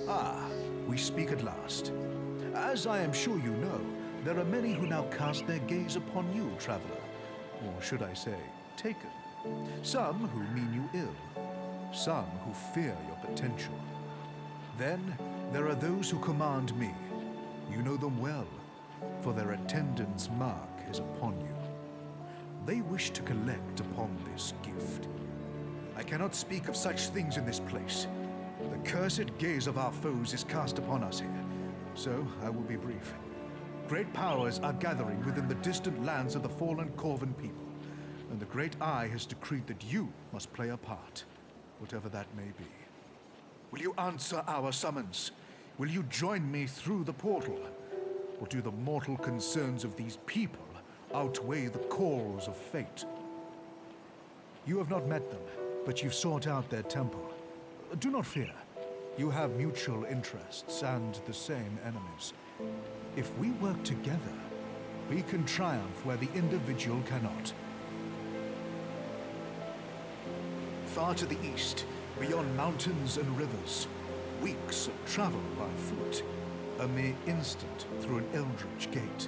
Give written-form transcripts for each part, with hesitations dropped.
Ah, we speak at last. As I am sure you know, there are many who now cast their gaze upon you, traveler. Or should I say, taken. Some who mean you ill. Some who fear your potential. Then there are those who command me. You know them well, for their attendance mark is upon you. They wish to collect upon this gift. I cannot speak of such things in this place. The cursed gaze of our foes is cast upon us here, so I will be brief. Great powers are gathering within the distant lands of the fallen Corvan people, and the Great Eye has decreed that you must play a part, whatever that may be. Will you answer our summons? Will you join me through the portal? Or do the mortal concerns of these people outweigh the calls of fate? You have not met them, but you've sought out their temple. Do not fear. You have mutual interests and the same enemies. If we work together, we can triumph where the individual cannot. Far to the east, beyond mountains and rivers, weeks of travel by foot, a mere instant through an eldritch gate.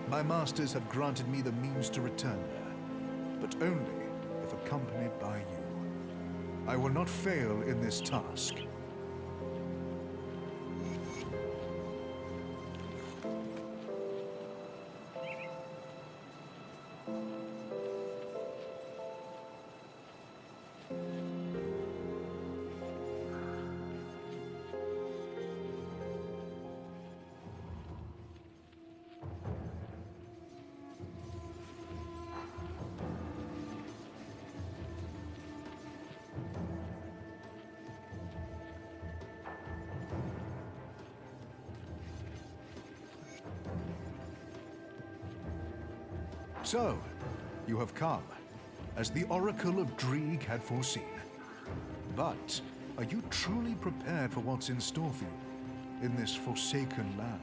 My masters have granted me the means to return there, but only if accompanied by you. I will not fail in this task. So, you have come, as the Oracle of Dreeg had foreseen. But, are you truly prepared for what's in store for you in this forsaken land?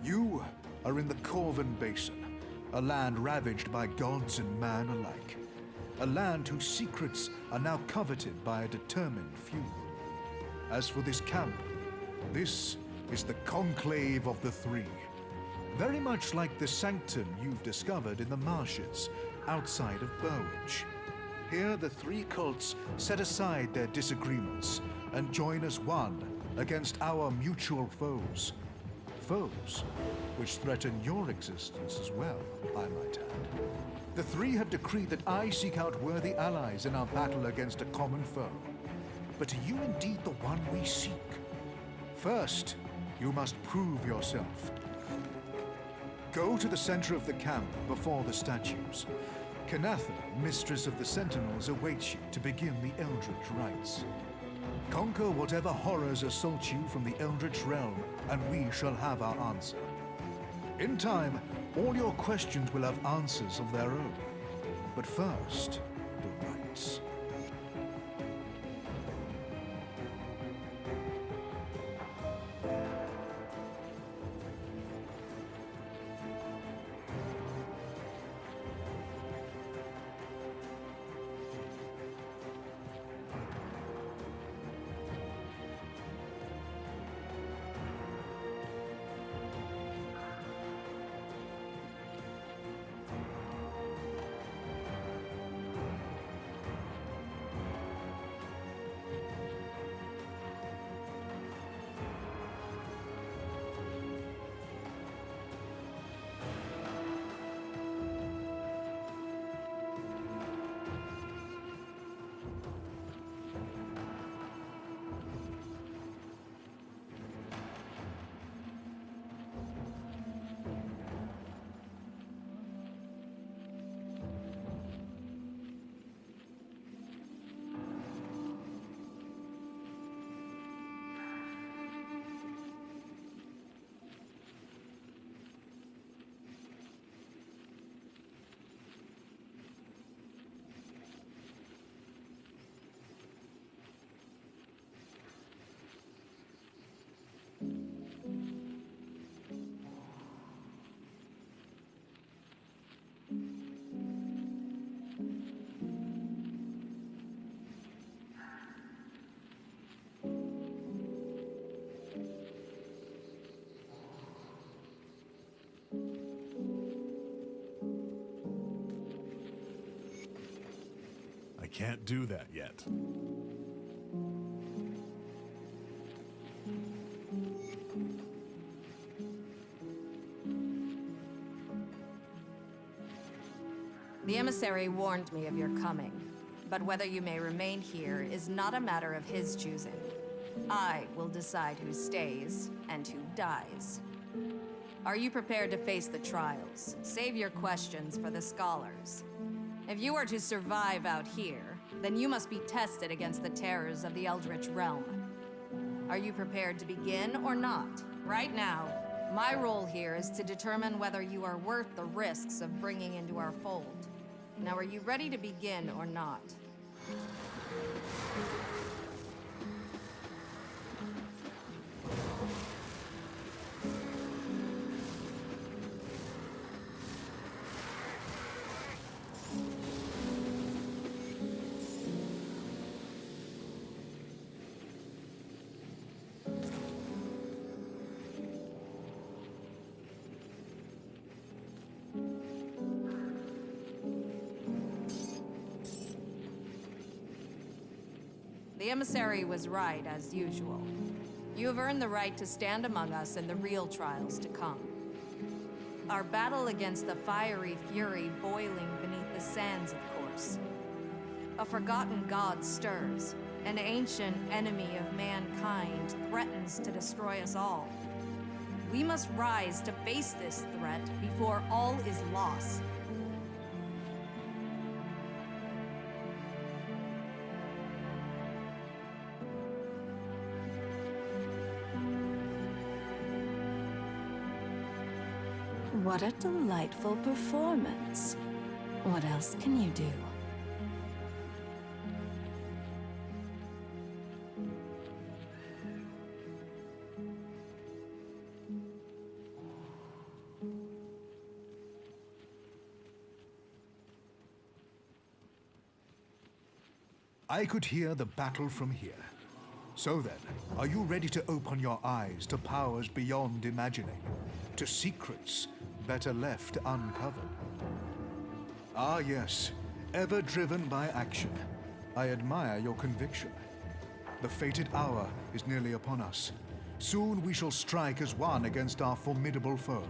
You are in the Corvan Basin, a land ravaged by gods and man alike. A land whose secrets are now coveted by a determined few. As for this camp, this is the Conclave of the Three. Very much like the sanctum you've discovered in the marshes outside of Burwich. Here the three cults set aside their disagreements and join as one against our mutual foes. Foes which threaten your existence as well, I might add. The three have decreed that I seek out worthy allies in our battle against a common foe. But are you indeed the one we seek? First, you must prove yourself. Go to the center of the camp before the statues. Kanatha, Mistress of the Sentinels, awaits you to begin the Eldritch rites. Conquer whatever horrors assault you from the Eldritch realm, and we shall have our answer. In time, all your questions will have answers of their own. But first, the rites. can't do that yet. The emissary warned me of your coming, but whether you may remain here is not a matter of his choosing. I will decide who stays and who dies. Are you prepared to face the trials? Save your questions for the scholars. If you are to survive out here, then you must be tested against the terrors of the Eldritch Realm. Are you prepared to begin or not? Right now, my role here is to determine whether you are worth the risks of bringing into our fold. Now, are you ready to begin or not? The emissary was right, as usual. You have earned the right to stand among us in the real trials to come. Our battle against the fiery fury boiling beneath the sands, of course. A forgotten god stirs. An ancient enemy of mankind threatens to destroy us all. We must rise to face this threat before all is lost. What a delightful performance. What else can you do? I could hear the battle from here. So then, are you ready to open your eyes to powers beyond imagining? To secrets better left uncovered? Ah yes, ever driven by action. I admire your conviction. The fated hour is nearly upon us. Soon we shall strike as one against our formidable foe.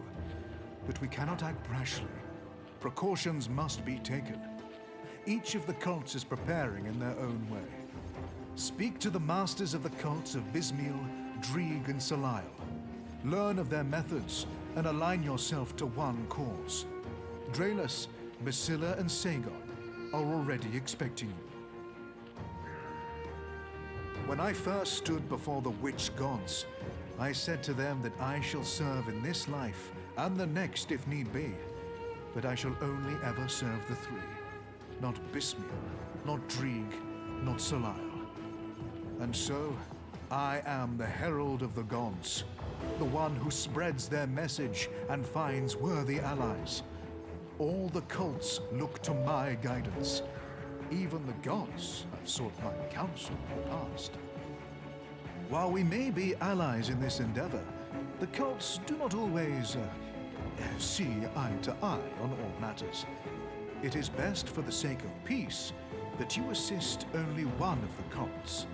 But we cannot act rashly. Precautions must be taken. Each of the cults is preparing in their own way. Speak to the masters of the cults of Bismiel, Dreeg, and SLI. Learn of their methods and align yourself to one cause. Draelus, Basilla, and Sagon are already expecting you. When I first stood before the witch gods, I said to them that I shall serve in this life and the next if need be, but I shall only ever serve the three. Not Bismiel, not Dreeg, not SLI. And so, I am the herald of the gods, the one who spreads their message and finds worthy allies. All the cults look to my guidance. Even the gods have sought my counsel in the past. While we may be allies in this endeavor, the cults do not always see eye to eye on all matters. It is best for the sake of peace that you assist only one of the cults.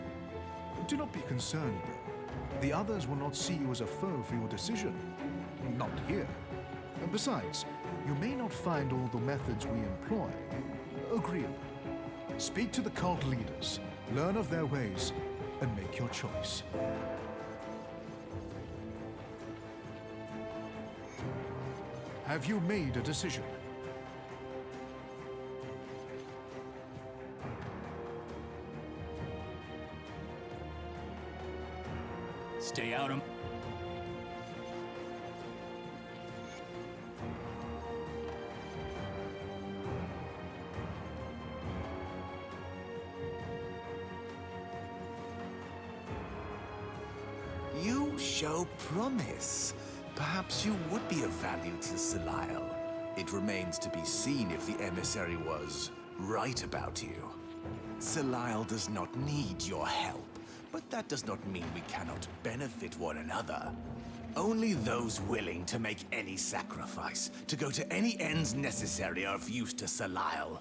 Do not be concerned, though. The others will not see you as a foe for your decision. Not here. And besides, you may not find all the methods we employ agreeable. Speak to the cult leaders, learn of their ways, and make your choice. Have you made a decision? Stay out of... You show promise. Perhaps you would be of value to SLI. It remains to be seen if the emissary was right about you. SLI does not need your help. But that does not mean we cannot benefit one another. Only those willing to make any sacrifice, to go to any ends necessary, are of use to SLI.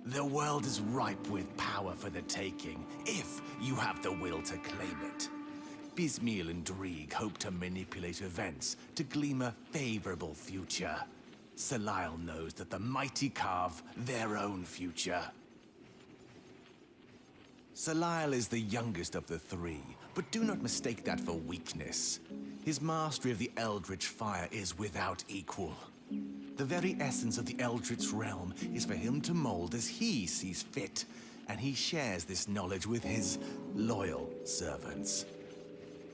The world is ripe with power for the taking, if you have the will to claim it. Bismil and Dreeg hope to manipulate events to glean a favorable future. SLI knows that the mighty carve their own future. SLI is the youngest of the three, but do not mistake that for weakness. His mastery of the Eldritch fire is without equal. The very essence of the Eldritch realm is for him to mold as he sees fit, and he shares this knowledge with his loyal servants.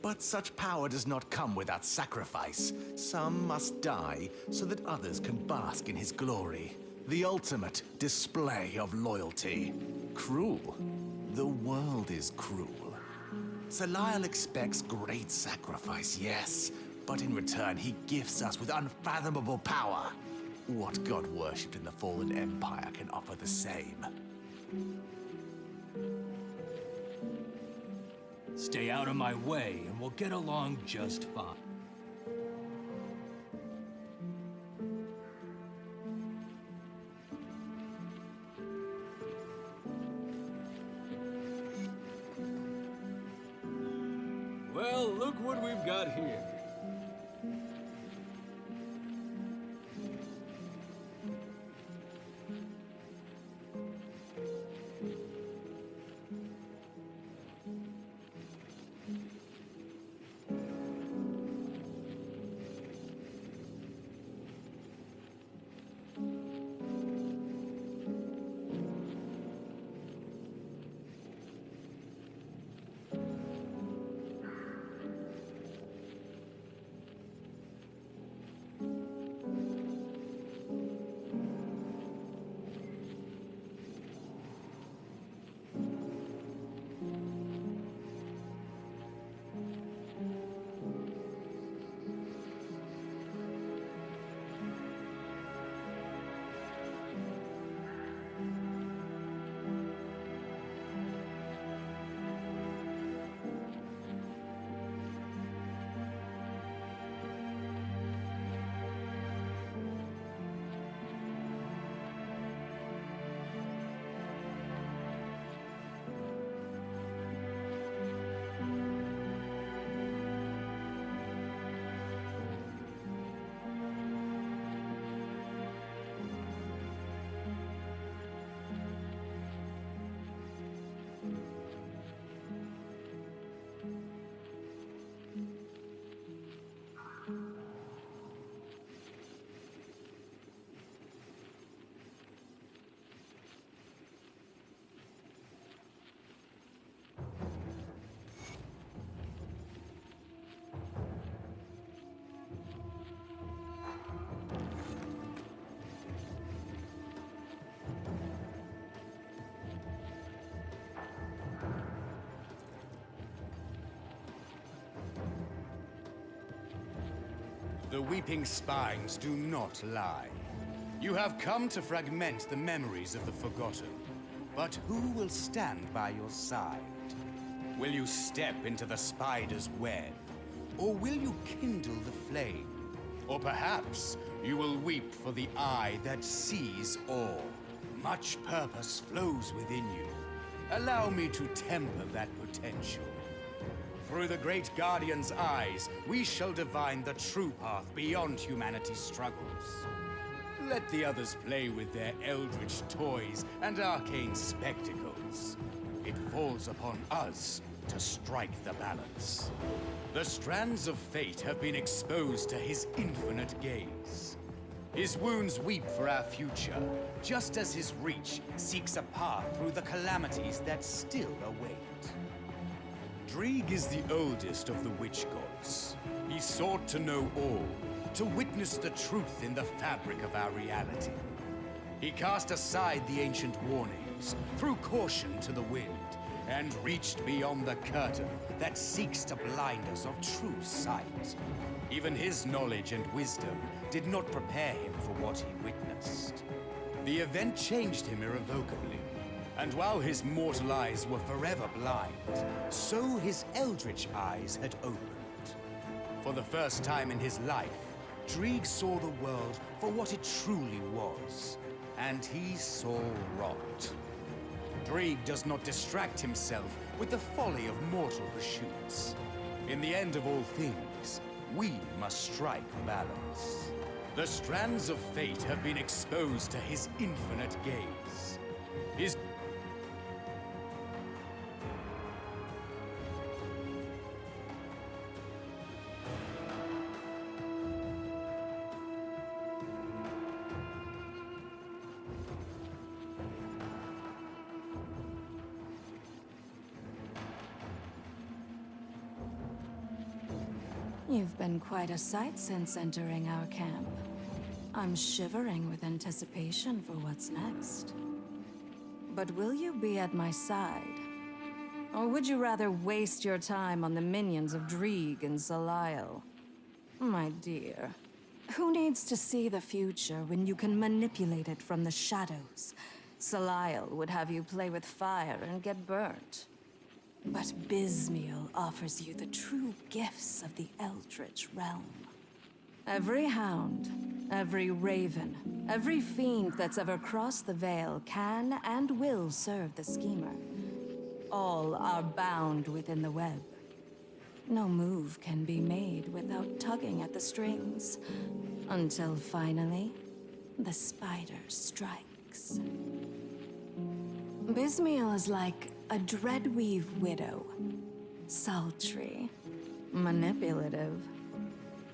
But such power does not come without sacrifice. Some must die so that others can bask in his glory. The ultimate display of loyalty. Cruel. The world is cruel. SLI expects great sacrifice, yes, but in return he gifts us with unfathomable power. What god worshipped in the fallen empire can offer the same? Stay out of my way, and we'll get along just fine. Well, look what we've got here. The weeping spines do not lie. You have come to fragment the memories of the forgotten. But who will stand by your side? Will you step into the spider's web? Or will you kindle the flame? Or perhaps you will weep for the eye that sees all. Much purpose flows within you. Allow me to temper that potential. Through the great Guardian's eyes, we shall divine the true path beyond humanity's struggles. Let the others play with their eldritch toys and arcane spectacles. It falls upon us to strike the balance. The strands of fate have been exposed to his infinite gaze. His wounds weep for our future, just as his reach seeks a path through the calamities that still await. Dreeg is the oldest of the witch gods. He sought to know all, to witness the truth in the fabric of our reality. He cast aside the ancient warnings, threw caution to the wind, and reached beyond the curtain that seeks to blind us of true sight. Even his knowledge and wisdom did not prepare him for what he witnessed. The event changed him irrevocably. And while his mortal eyes were forever blind, so his eldritch eyes had opened. For the first time in his life, Dreeg saw the world for what it truly was. and he saw rot. Dreeg does not distract himself with the folly of mortal pursuits. In the end of all things, we must strike balance. The strands of fate have been exposed to his infinite gaze. His You've been quite a sight since entering our camp. I'm shivering with anticipation for what's next. But will you be at my side? Or would you rather waste your time on the minions of Dreeg and SLI? My dear, who needs to see the future when you can manipulate it from the shadows? SLI would have you play with fire and get burnt. But Bismiel offers you the true gifts of the Eldritch realm. Every hound, every raven, every fiend that's ever crossed the Veil can and will serve the schemer. All are bound within the web. No move can be made without tugging at the strings, until finally, the spider strikes. Bismiel is like a Dreadweave widow. Sultry, manipulative,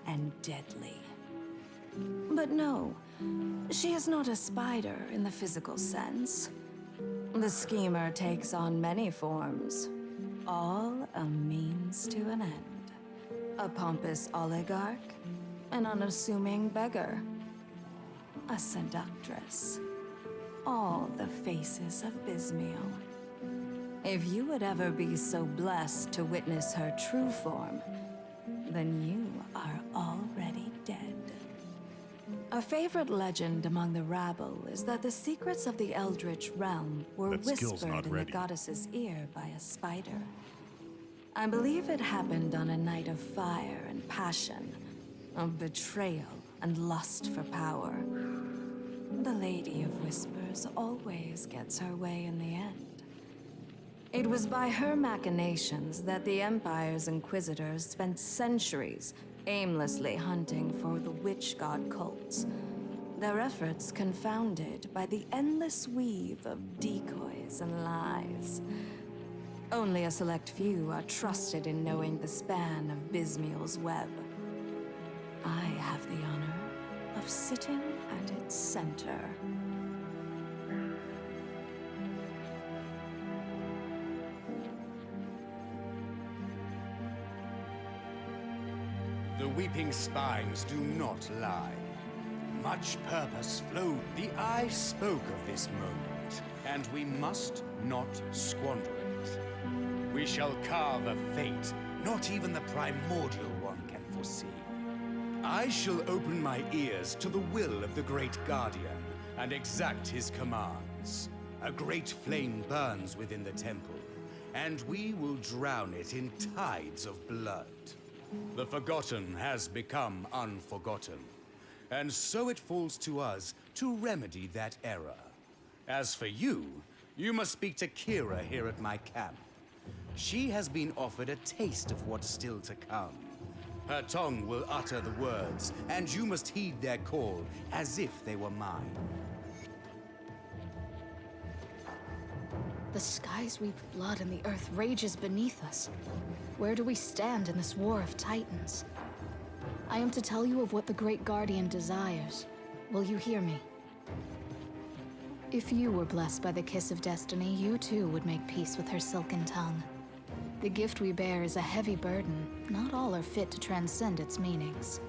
and deadly. But no, she is not a spider in the physical sense. The schemer takes on many forms, all a means to an end. A pompous oligarch, an unassuming beggar, a seductress. All the faces of Bismiel. If you would ever be so blessed to witness her true form, then you are already dead. A favorite legend among the rabble is that the secrets of the Eldritch realm were whispered in the goddess's ear by a spider. I believe it happened on a night of fire and passion, of betrayal and lust for power. The Lady of Whispers always gets her way in the end. It was by her machinations that the Empire's Inquisitors spent centuries aimlessly hunting for the witch god cults, their efforts confounded by the endless weave of decoys and lies. Only a select few are trusted in knowing the span of Bismiel's web. I have the honor of sitting at its center. The weeping spines do not lie. Much purpose flowed. The eye spoke of this moment, and we must not squander it. We shall carve a fate not even the primordial one can foresee. I shall open my ears to the will of the Great Guardian and exact his commands. A great flame burns within the temple, and we will drown it in tides of blood. The forgotten has become unforgotten, and so it falls to us to remedy that error. As for you, you must speak to Kira here at my camp. She has been offered a taste of what's still to come. Her tongue will utter the words, and you must heed their call as if they were mine. The skies weep blood and the earth rages beneath us. Where do we stand in this war of titans? I am to tell you of what the Great Guardian desires. Will you hear me? If you were blessed by the kiss of destiny, you too would make peace with her silken tongue. The gift we bear is a heavy burden. Not all are fit to transcend its meanings.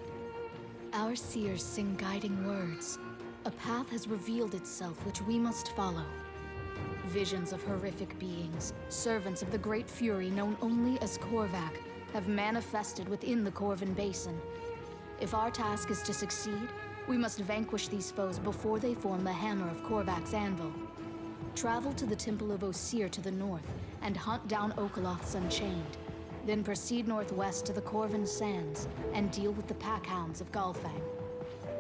Our seers sing guiding words. A path has revealed itself which we must follow. Visions of horrific beings, servants of the great fury known only as Korvac, have manifested within the Corvin Basin. If our task is to succeed, we must vanquish these foes before they form the hammer of Korvac's anvil. Travel to the Temple of Osir to the north and hunt down Okaloth's Unchained. Then proceed northwest to the Corvin Sands and deal with the packhounds of Galfang.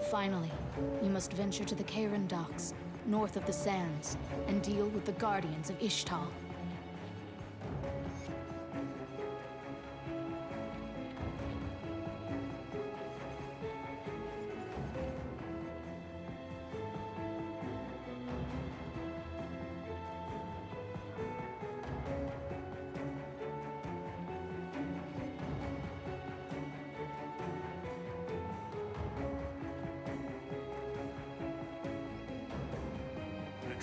Finally, you must venture to the Karen docks, north of the sands, and deal with the guardians of Ishtal.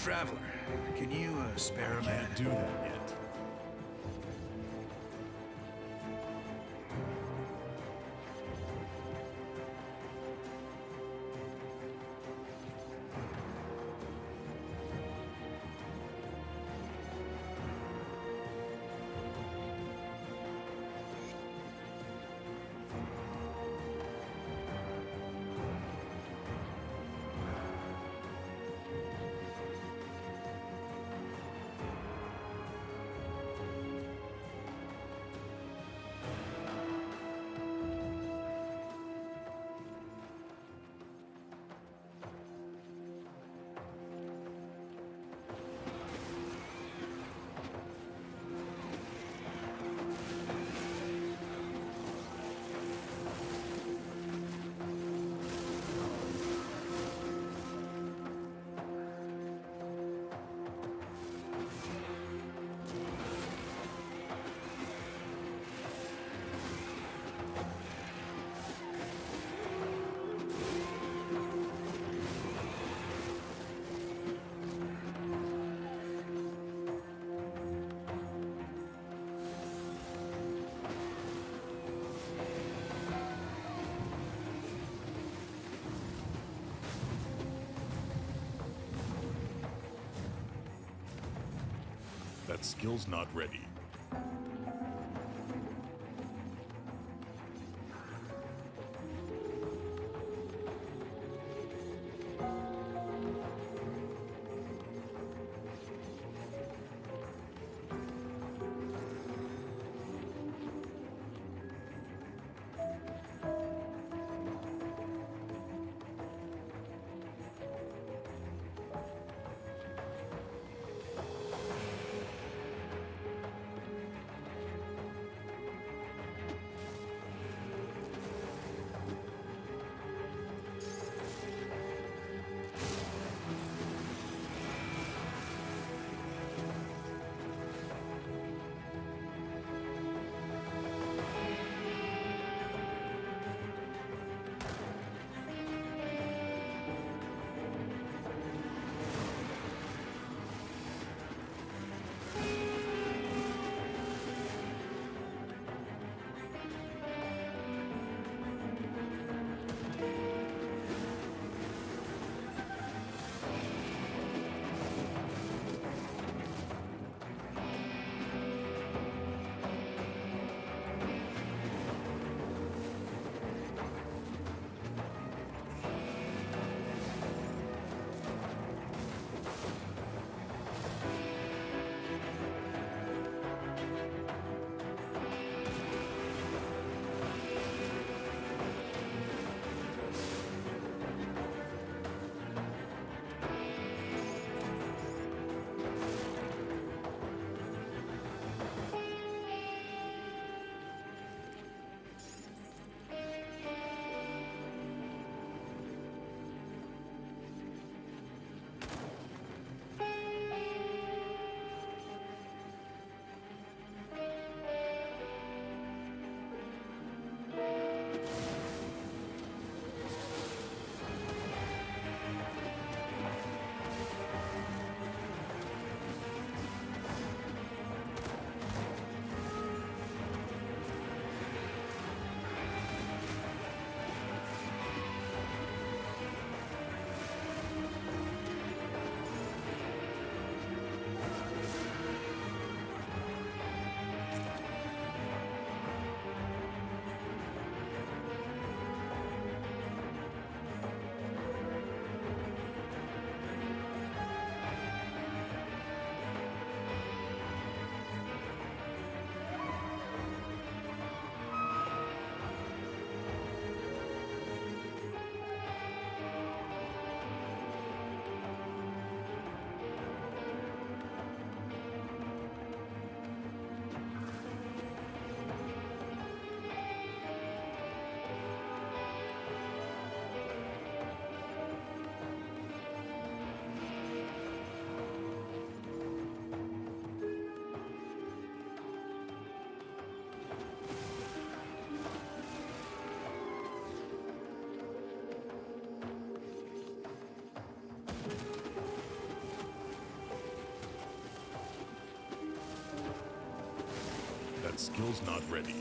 Traveler, can you spare a man? Can't do that yet. That skill's not ready. skill's not ready.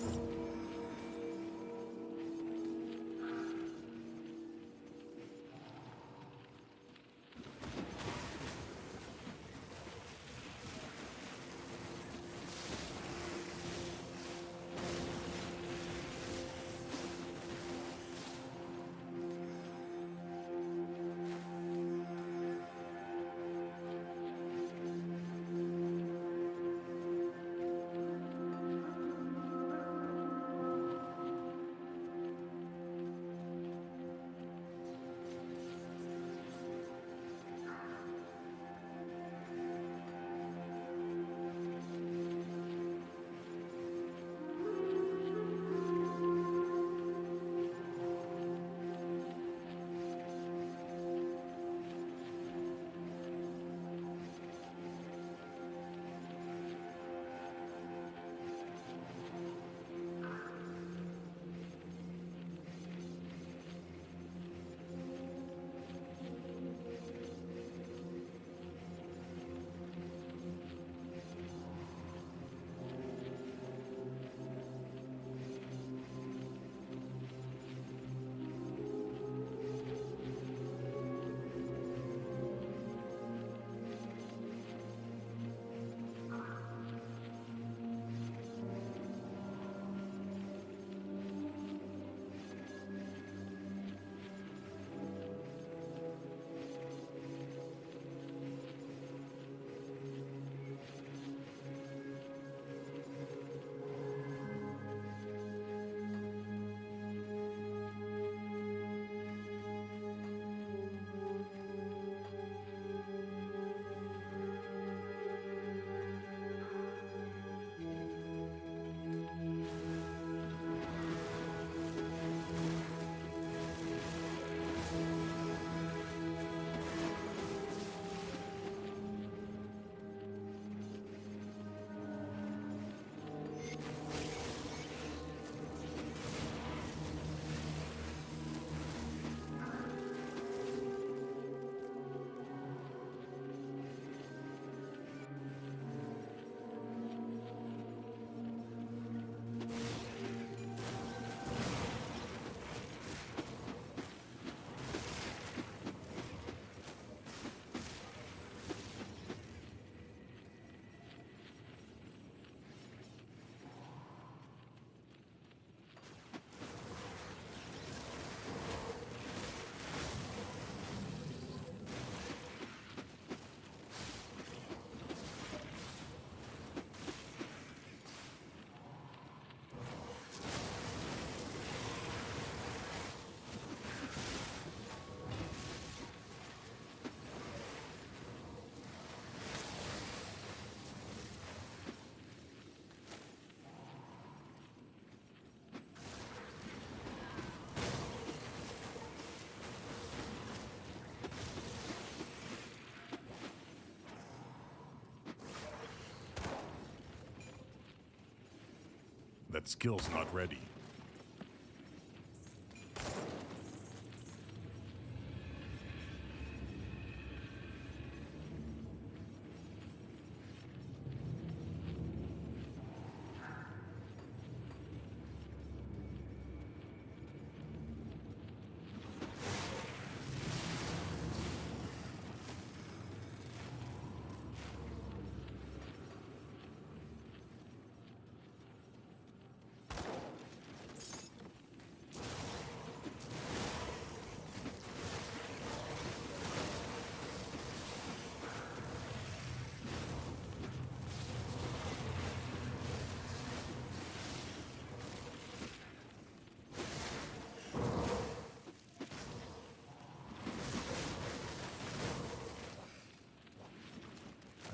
That skill's not ready.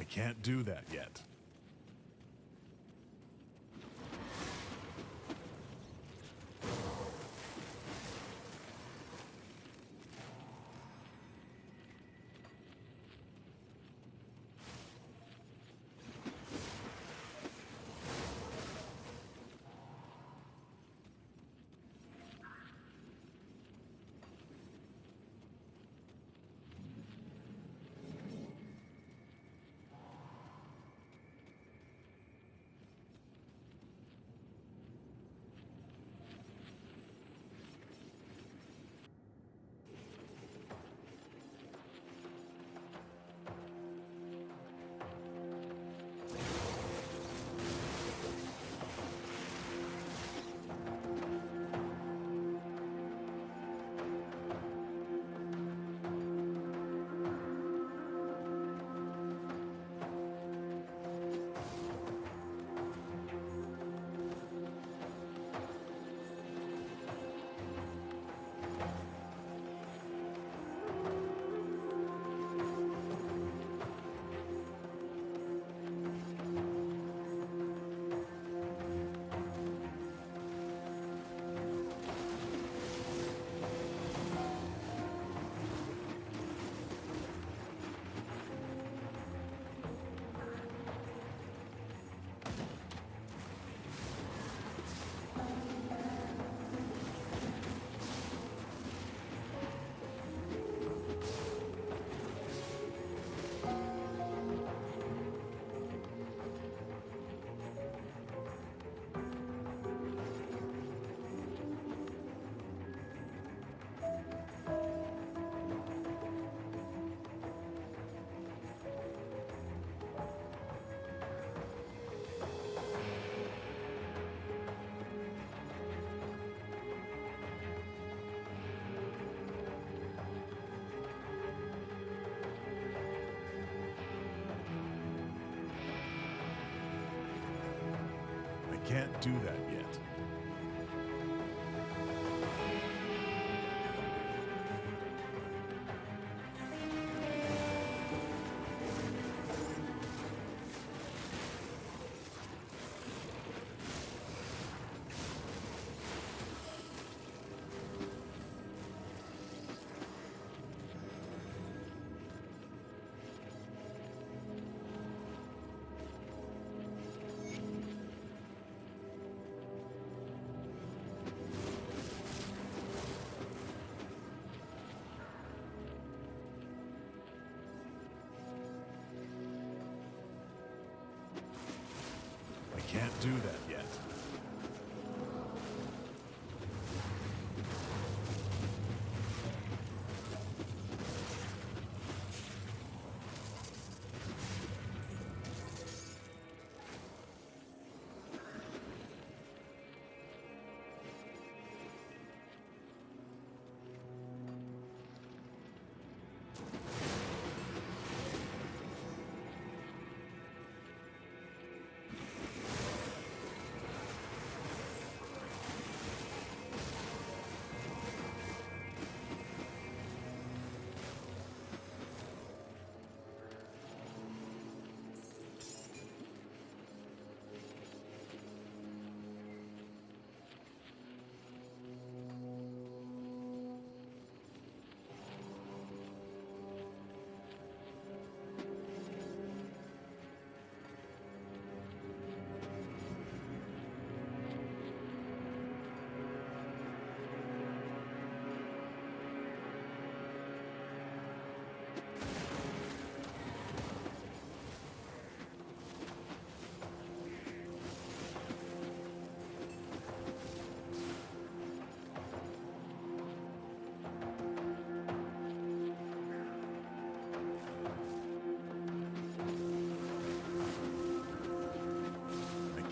I can't do that yet. can't do that yet. I can't do that yet.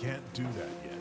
Can't do that yet.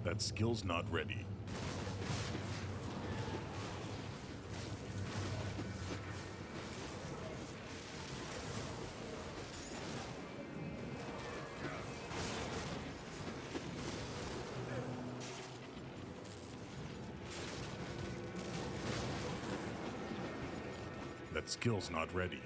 That skill's not ready. That skill's not ready.